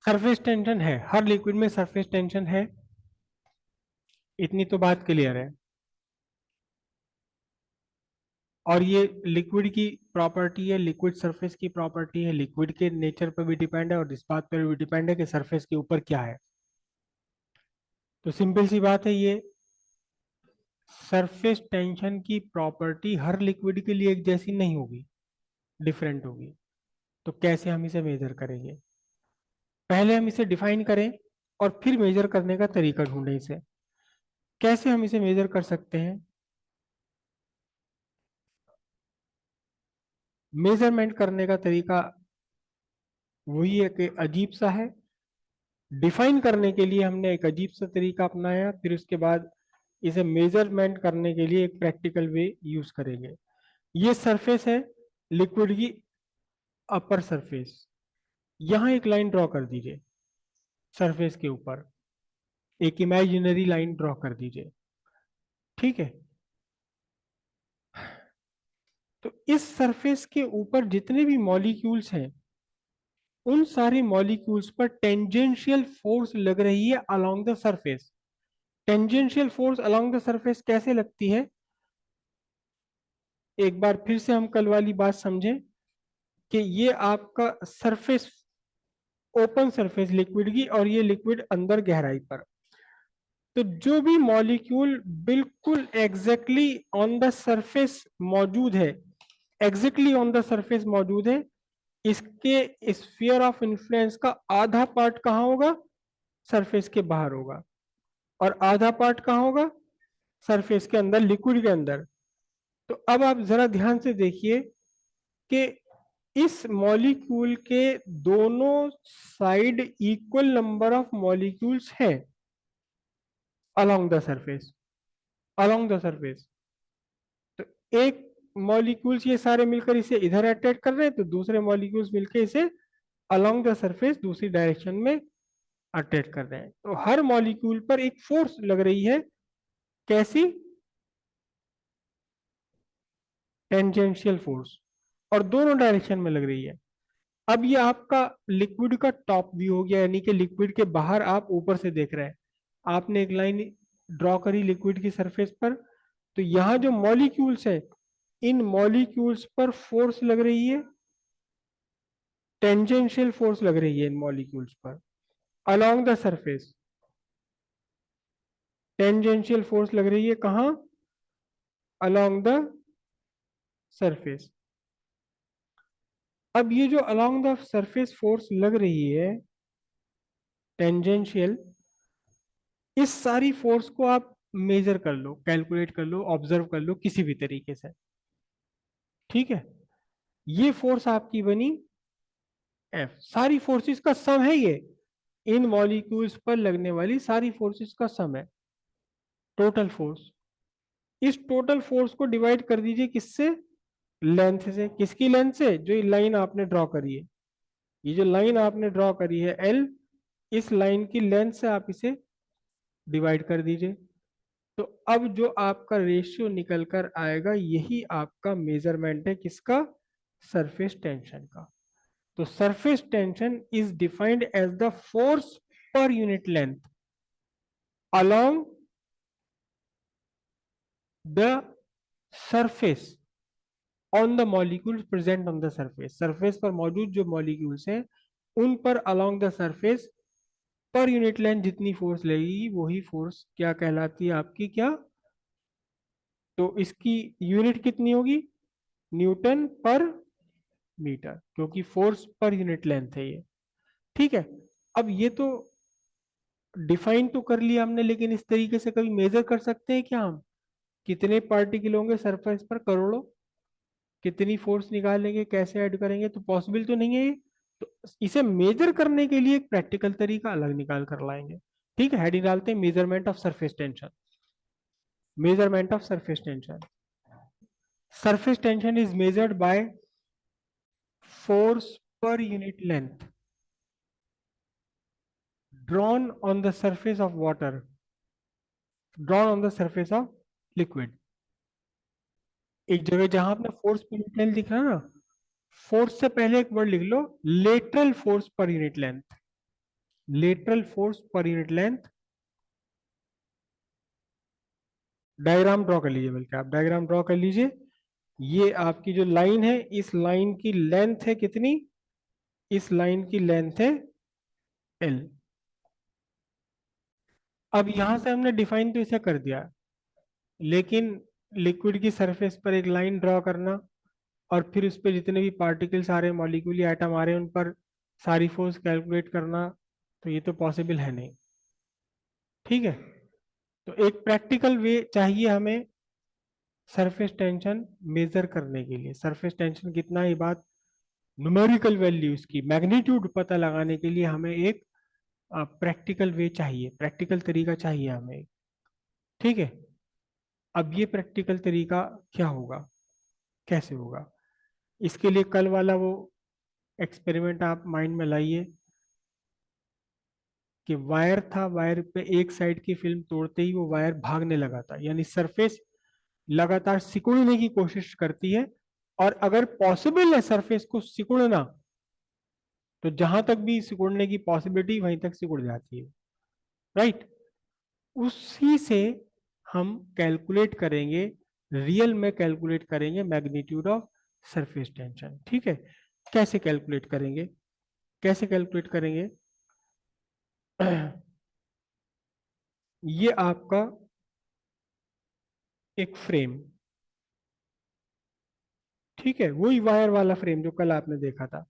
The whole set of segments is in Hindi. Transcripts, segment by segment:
सरफेस टेंशन है, हर लिक्विड में सरफेस टेंशन है, इतनी तो बात क्लियर है। और ये लिक्विड की प्रॉपर्टी है, लिक्विड सरफेस की प्रॉपर्टी है, लिक्विड के नेचर पर भी डिपेंड है और इस बात पर भी डिपेंड है कि सरफेस के ऊपर क्या है। तो सिंपल सी बात है, ये सरफेस टेंशन की प्रॉपर्टी हर लिक्विड के लिए एक जैसी नहीं होगी, डिफरेंट होगी। तो कैसे हम इसे मेजर करेंगे? पहले हम इसे डिफाइन करें और फिर मेजर करने का तरीका ढूंढें इसे। कैसे हम इसे मेजर कर सकते हैं? मेजरमेंट करने का तरीका वही है कि अजीब सा है। डिफाइन करने के लिए हमने एक अजीब सा तरीका अपनाया, फिर उसके बाद इसे मेजरमेंट करने के लिए एक प्रैक्टिकल वे यूज करेंगे। ये सरफेस है लिक्विड की, अपर सरफेस। यहां एक लाइन ड्रॉ कर दीजिए सरफेस के ऊपर, एक इमेजिनरी लाइन ड्रॉ कर दीजिए। ठीक है, तो इस सरफेस के ऊपर जितने भी मॉलिक्यूल्स हैं, उन सारे मॉलिक्यूल्स पर टेंजेंशियल फोर्स लग रही है along the surface. Tangential force along the surface कैसे लगती है? एक बार फिर से हम कल वाली बात समझें कि ये आपका सरफेस, ओपन सरफेस लिक्विड की, और ये लिक्विड अंदर गहराई पर। तो जो भी मॉलिक्यूल बिल्कुल एग्जैक्टली ऑन द सरफेस मौजूद है, एग्जैक्टली ऑन द सरफेस मौजूद है, इसके स्फीयर ऑफ इन्फ्लुएंस का आधा पार्ट कहाँ होगा? सरफेस के बाहर होगा। और आधा पार्ट कहाँ होगा? सरफेस के अंदर, लिक्विड के अंदर। तो अब आप जरा ध्यान से देखिए कि इस मॉलिक्यूल के दोनों side equal number of molecules हैं along the surface, along the surface. तो एक मॉलिक्यूल्स ये सारे मिलकर इसे इधर अट्रैक्ट कर रहे हैं, तो दूसरे मॉलिक्यूल्स मिलकर इसे अलोंग द सरफेस दूसरी डायरेक्शन में अट्रैक्ट कर रहे हैं। तो हर मॉलिक्यूल पर एक फोर्स लग रही है, कैसी? टेंजेंशियल फोर्स, और दोनों डायरेक्शन में लग रही है। अब ये आपका लिक्विड का टॉप व्यू हो गया, यानी कि लिक्विड के बाहर आप ऊपर से देख रहे हैं। आपने एक लाइन ड्रॉ करी लिक्विड की सरफेस पर, तो यहाँ जो मॉलिक्यूल्स है, इन मॉलिक्यूल्स पर फोर्स लग रही है, टेंजेंशियल फोर्स लग रही है इन मॉलिक्यूल्स पर along the surface. Tangential force लग रही है कहाँ? Along the surface. अब ये जो अलोंग द सरफेस फोर्स लग रही है, टेंजेंशियल, इस सारी फोर्स को आप मेजर कर लो, कैलकुलेट कर लो, ऑब्जर्व कर लो किसी भी तरीके से। ठीक है, ये फोर्स आपकी बनी एफ। सारी फोर्सेस का सम है ये, इन मॉलिक्यूल्स पर लगने वाली सारी फोर्सेस का सम है, टोटल फोर्स। इस टोटल फोर्स को डिवाइड कर दीजिए किससे? लेंथ से। किसकी लेंथ से? जो ये लाइन आपने ड्रॉ करी है, ये जो लाइन आपने ड्रॉ करी है एल, इस लाइन की लेंथ से आप इसे डिवाइड कर दीजिए। तो अब जो आपका रेशियो निकल कर आएगा, यही आपका मेजरमेंट है किसका? सरफेस टेंशन का। तो surface tension is defined as the force per unit length along the surface on the molecules present on the surface. Surface पर मौजूद जो मॉलिक्यूल्स हैं, उन पर along the surface per unit length जितनी फोर्स लगेगी, वही फोर्स क्या कहलाती है आपकी? क्या? तो इसकी यूनिट कितनी होगी? न्यूटन पर मीटर, क्योंकि फोर्स पर यूनिट लेंथ है ये। ठीक है, अब ये तो डिफाइन तो कर लिया हमने, लेकिन इस तरीके से कभी मेजर कर सकते हैं क्या हम? कितने पार्टिकल होंगे सरफेस पर? करोड़ों। कितनी फोर्स निकालेंगे, कैसे ऐड करेंगे? तो पॉसिबल तो नहीं है ये। तो इसे मेजर करने के लिए एक प्रैक्टिकल तरीका अलग निकाल कर लाएंगे। ठीक है, हेडिंग डालते हैं measurement of surface tension. Measurement of surface tension. Surface tension is measured by force per unit length drawn on the surface of water, drawn on the surface of liquid। एक जगह जहां आपने फोर्स पर यूनिट लेंथ लिखा ना, फोर्स से पहले एक वर्ड लिख लो, lateral force per unit length. Lateral force per unit length. Diagram draw कर लीजिए, बल्कि आप डायग्राम ड्रॉ कर लीजिए। ये आपकी जो लाइन है, इस लाइन की लेंथ है कितनी? इस लाइन की लेंथ है एल। अब यहां से हमने डिफाइन तो इसे कर दिया, लेकिन लिक्विड की सरफेस पर एक लाइन ड्रॉ करना और फिर उस पर जितने भी पार्टिकल्स आ रहे हैं, मॉलिक्यूल एटम आ रहे हैं, उन पर सारी फोर्स कैलकुलेट करना, तो ये तो पॉसिबल है नहीं। ठीक है, तो एक प्रैक्टिकल वे चाहिए हमें सरफेस टेंशन मेजर करने के लिए। सरफेस टेंशन कितना, ये बात न्यूमेरिकल वैल्यू, इसकी मैग्नीट्यूड पता लगाने के लिए हमें एक प्रैक्टिकल वे चाहिए, प्रैक्टिकल तरीका चाहिए हमें। ठीक है, अब ये प्रैक्टिकल तरीका क्या होगा, कैसे होगा? इसके लिए कल वाला वो एक्सपेरिमेंट आप माइंड में लाइए कि वायर था, वायर पे एक साइड की फिल्म तोड़ते ही वो वायर भागने लगा था, यानी सरफेस लगातार सिकुड़ने की कोशिश करती है, और अगर पॉसिबल है सरफेस को सिकुड़ना, तो जहां तक भी सिकुड़ने की पॉसिबिलिटी वहीं तक सिकुड़ जाती है। राइट, उसी से हम कैलकुलेट करेंगे, रियल में कैलकुलेट करेंगे मैग्नीट्यूड ऑफ सरफेस टेंशन। ठीक है, कैसे कैलकुलेट करेंगे, कैसे कैलकुलेट करेंगे? ये आपका एक फ्रेम, ठीक है, वही वायर वाला फ्रेम जो कल आपने देखा था,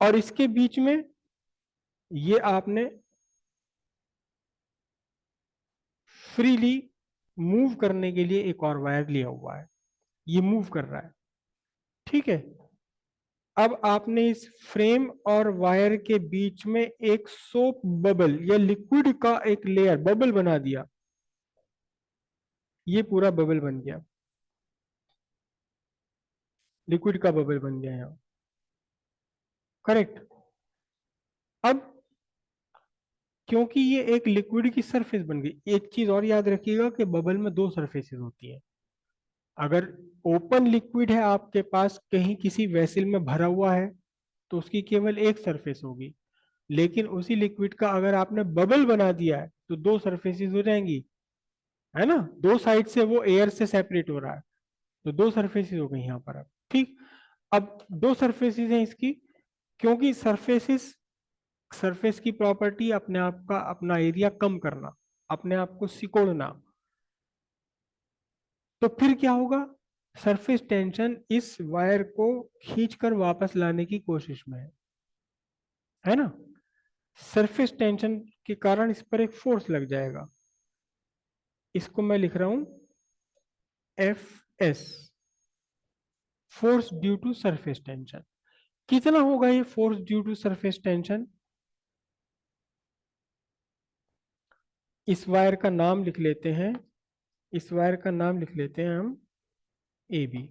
और इसके बीच में ये आपने फ्रीली मूव करने के लिए एक और वायर लिया हुआ है, ये मूव कर रहा है। ठीक है, अब आपने इस फ्रेम और वायर के बीच में एक सोप बबल या लिक्विड का एक लेयर बबल बना दिया, ये पूरा बबल बन गया, लिक्विड का बबल बन गया यहाँ। करेक्ट। अब क्योंकि ये एक लिक्विड की सरफेस बन गई, एक चीज और याद रखिएगा कि बबल में दो सरफेसेस होती है। अगर ओपन लिक्विड है आपके पास, कहीं किसी वेसल में भरा हुआ है, तो उसकी केवल एक सरफेस होगी। लेकिन उसी लिक्विड का अगर आपने बबल बना दिया है, तो दो सरफेसेस हो जाएंगी, है ना? दो साइड से वो एयर से सेपरेट हो रहा है, तो दो सरफेसेस हो गई यहाँ पर। अब ठीक, अब दो सरफेसेस हैं इसकी, क्योंकि सरफेसेस, सरफेस की प्रॉपर्टी अपने आप का अपना एरिया कम करना, अपने आप को सिकोड़ना। तो फिर क्या होगा? सरफेस टेंशन इस वायर को खींचकर वापस लाने की कोशिश में है ना? सरफेस टेंशन के कारण इस पर एक फोर्स लग जाएगा, इसको मैं लिख रहा हूं F S, force due to surface tension. कितना होगा ये force due to surface tension? इस वायर का नाम लिख लेते हैं, इस वायर का नाम लिख लेते हैं हम ए बी।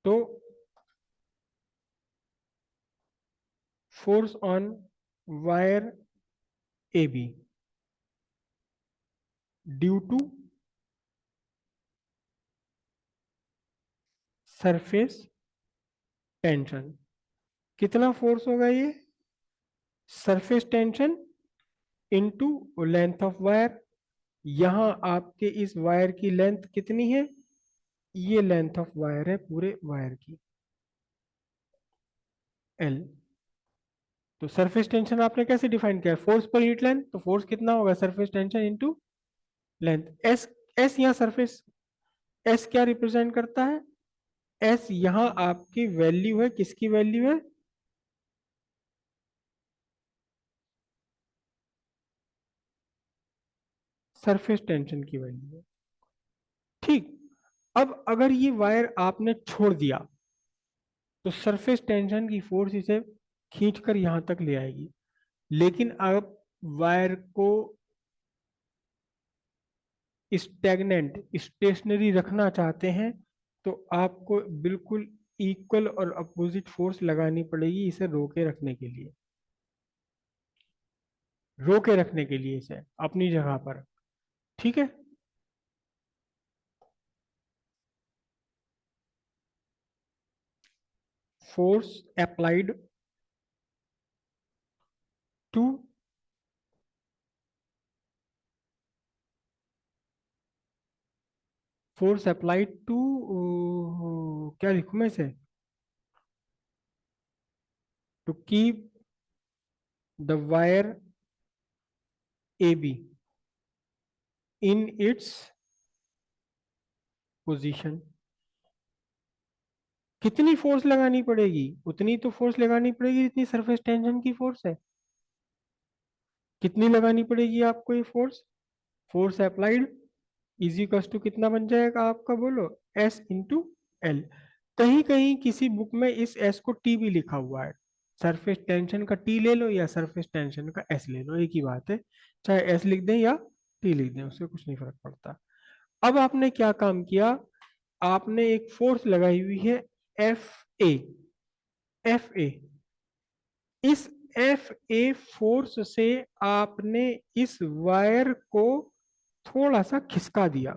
तो force on wire A B due to surface tension, कितना फोर्स होगा ये? Surface tension into length of wire. यहां आपके इस वायर की लेंथ कितनी है? ये लेंथ ऑफ वायर है पूरे वायर की, एल। तो सरफेस टेंशन आपने कैसे डिफाइन किया? फोर्स पर यूनिट लेंथ, तो फोर्स कितना होगा? Surface tension into length. S, S यहाँ सरफेस, एस क्या रिप्रेजेंट करता है? एस यहाँ आपकी वैल्यू है, किसकी वैल्यू है? सरफेस टेंशन की वैल्यू है। ठीक, अब अगर ये वायर आपने छोड़ दिया, तो सरफेस टेंशन की फोर्स इसे खींचकर यहां तक ले आएगी। लेकिन आप वायर को स्टेगनेंट, स्टेशनरी रखना चाहते हैं, तो आपको बिल्कुल इक्वल और अपोजिट फोर्स लगानी पड़ेगी इसे रोके रखने के लिए, रोके रखने के लिए इसे अपनी जगह पर। ठीक है, force applied to force applied to, क्या लिखूं मैं इसे, to keep the wire A B in its position. कितनी फोर्स लगानी पड़ेगी? उतनी तो फोर्स लगानी पड़ेगी जितनी सरफेस टेंशन की फोर्स है। कितनी लगानी पड़ेगी आपको ये force? Force applied is equals to कितना बन जाएगा आपका, बोलो, एस इंटू एल। कहीं कहीं किसी बुक में इस एस को टी भी लिखा हुआ है। सरफेस टेंशन का टी ले लो या सरफेस टेंशन का एस ले लो, एक ही बात है। चाहे एस लिख दें या टी लिख दें, उससे कुछ नहीं फर्क पड़ता। अब आपने क्या काम किया, आपने एक फोर्स लगाई हुई है एफ ए। एफ ए, इस एफ ए फोर्स से आपने इस वायर को थोड़ा सा खिसका दिया।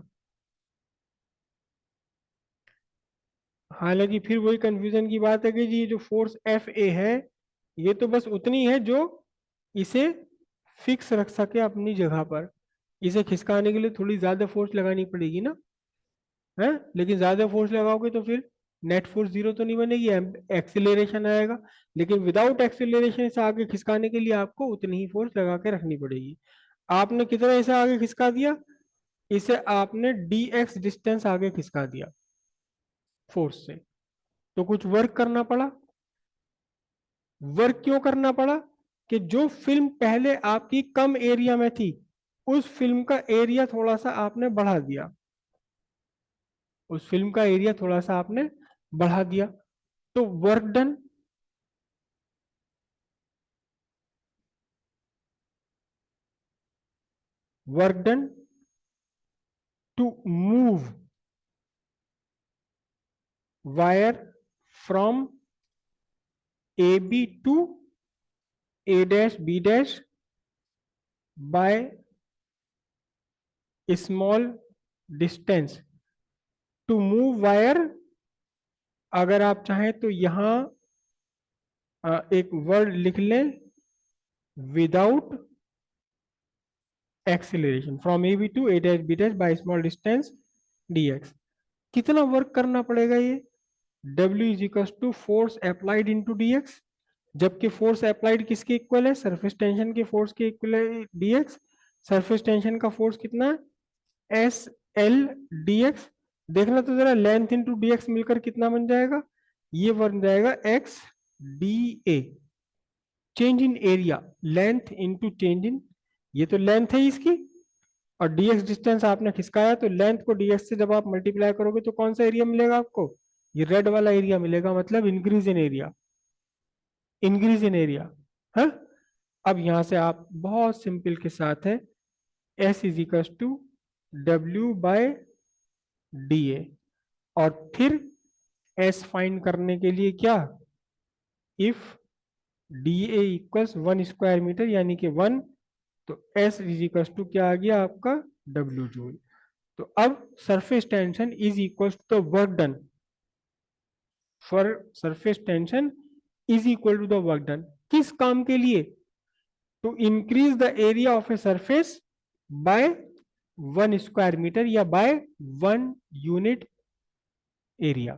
हालांकि फिर वही कंफ्यूजन की बात है कि जी ये जो फोर्स एफ ए है, ये तो बस उतनी है जो इसे फिक्स रख सके अपनी जगह पर। इसे खिसकाने के लिए थोड़ी ज्यादा फोर्स लगानी पड़ेगी ना, है? लेकिन ज्यादा फोर्स लगाओगे तो फिर नेट फोर्स जीरो तो नहीं बनेगी, एक्सिलरेशन आएगा। लेकिन विदाउट एक्सिलरेशन से आगे खिसकाने के लिए आपको उतनी ही फोर्स लगा के रखनी पड़ेगी। आपने कितना इसे आगे खिसका दिया? इसे आपने डी एक्स डिस्टेंस आगे खिसका दिया फोर्स से। तो कुछ वर्क करना पड़ा। वर्क क्यों करना पड़ा? कि जो फिल्म पहले आपकी कम एरिया में थी, उस फिल्म का एरिया थोड़ा सा आपने बढ़ा दिया। उस फिल्म का एरिया थोड़ा सा आपने बढ़ा दिया, तो work done. Work done to move wire from A B to A dash B dash by small distance. To move wire, अगर आप चाहें तो यहां एक वर्ड लिख लें, without acceleration, from A B to A dash B dash by small distance D X. कितना वर्क करना पड़ेगा ये? W is equal to force applied into D X. जबकि फोर्स अप्लाइड किसके इक्वल है? सरफेस टेंशन के फोर्स के इक्वल है डी एक्स। सरफेस टेंशन का फोर्स कितना है? S L D x. देखना तो जरा, लेंथ इंटू डी एक्स मिलकर कितना बन जाएगा? ये बन जाएगा x D A. Change in area, length into change in, ये तो लेंथ है इसकी, और डीएक्स डिस्टेंस आपने खिसकाया, तो लेंथ को डीएक्स से जब आप मल्टीप्लाई करोगे तो कौन सा एरिया मिलेगा आपको? ये रेड वाला एरिया मिलेगा, मतलब increase in area. Increase in area है। अब यहां से आप बहुत सिंपल के साथ है, S is equal to W by D A. और फिर एस फाइंड करने के लिए क्या, if D A equals 1 square metre यानी कि 1, तो एस इज इक्वल टू क्या आ गया आपका? W joule. तो अब surface tension is equal to the work done, for surface tension is equal to the work done. किस काम के लिए? To increase the area of a surface by 1 square metre या बाय 1 यूनिट एरिया।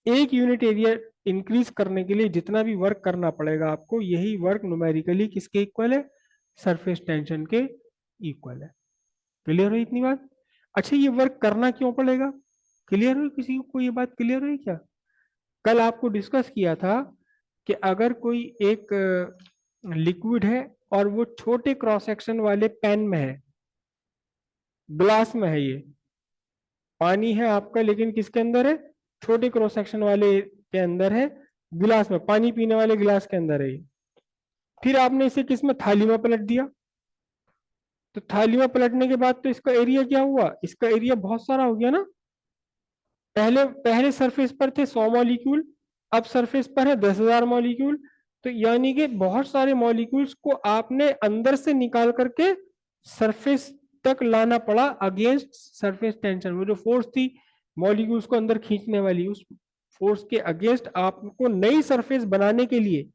एक यूनिट एरिया इंक्रीज करने के लिए जितना भी वर्क करना पड़ेगा आपको, यही वर्क न्यूमेरिकली किसके इक्वल है? सरफेस टेंशन के इक्वल है। क्लियर हुई इतनी बात? अच्छा, ये वर्क करना क्यों पड़ेगा? क्लियर हुई? किसी को ये बात क्लियर हुई क्या? कल आपको डिस्कस किया था कि अगर कोई एक लिक्विड है और वो छोटे क्रॉस सेक्शन वाले पेन में है, ग्लास में है, ये पानी है आपका लेकिन किसके अंदर है? छोटे क्रॉस सेक्शन वाले के अंदर है, गिलास में, पानी पीने वाले गिलास के अंदर है ये। फिर आपने इसे किस में? थाली में पलट दिया। तो थाली में पलटने के बाद तो इसका एरिया क्या हुआ? इसका एरिया बहुत सारा हो गया ना। पहले पहले सरफेस पर थे 100 मॉलिक्यूल, अब सरफेस पर है 10,000 मॉलिक्यूल। तो यानी कि बहुत सारे मॉलिक्यूल्स को आपने अंदर से निकाल करके सरफेस तक लाना पड़ा अगेंस्ट सरफेस टेंशन। वो जो फोर्स थी मॉलिक्यूल्स को अंदर खींचने वाली, उस फोर्स के अगेंस्ट आपको नई सरफेस बनाने के लिए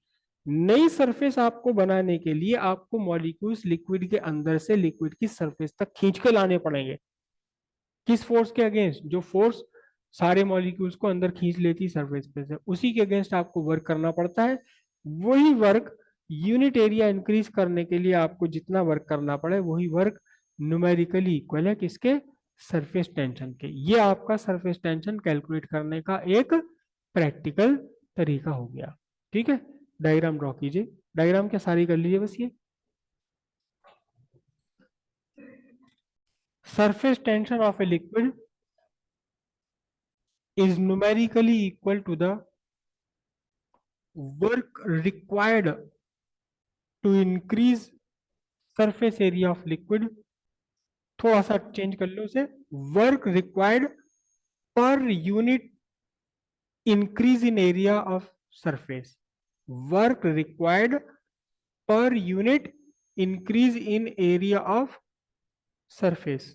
नई सरफेस आपको बनाने के लिए आपको मॉलिक्यूल्स लिक्विड के अंदर से लिक्विड की सरफेस तक खींच के लाने पड़ेंगे। किस फोर्स के अगेंस्ट? जो फोर्स सारे मॉलिक्यूल्स को अंदर खींच लेती सरफेस पे से, उसी के अगेंस्ट आपको वर्क करना पड़ता है। वही वर्क यूनिट एरिया इंक्रीज करने के लिए आपको जितना वर्क करना पड़े, वही वर्क न्यूमेरिकली इक्वल है किसके? सरफेस टेंशन के। ये आपका सरफेस टेंशन कैलकुलेट करने का एक प्रैक्टिकल तरीका हो गया। ठीक है, डायग्राम ड्रॉ कीजिए। डायग्राम क्या सारी कर लीजिए बस। ये surface tension of a liquid is numerically equal to the work required to increase surface area of liquid। थोड़ा सा चेंज कर लो उसे, work required per unit increase in area of surface. Work required per unit increase in area of surface.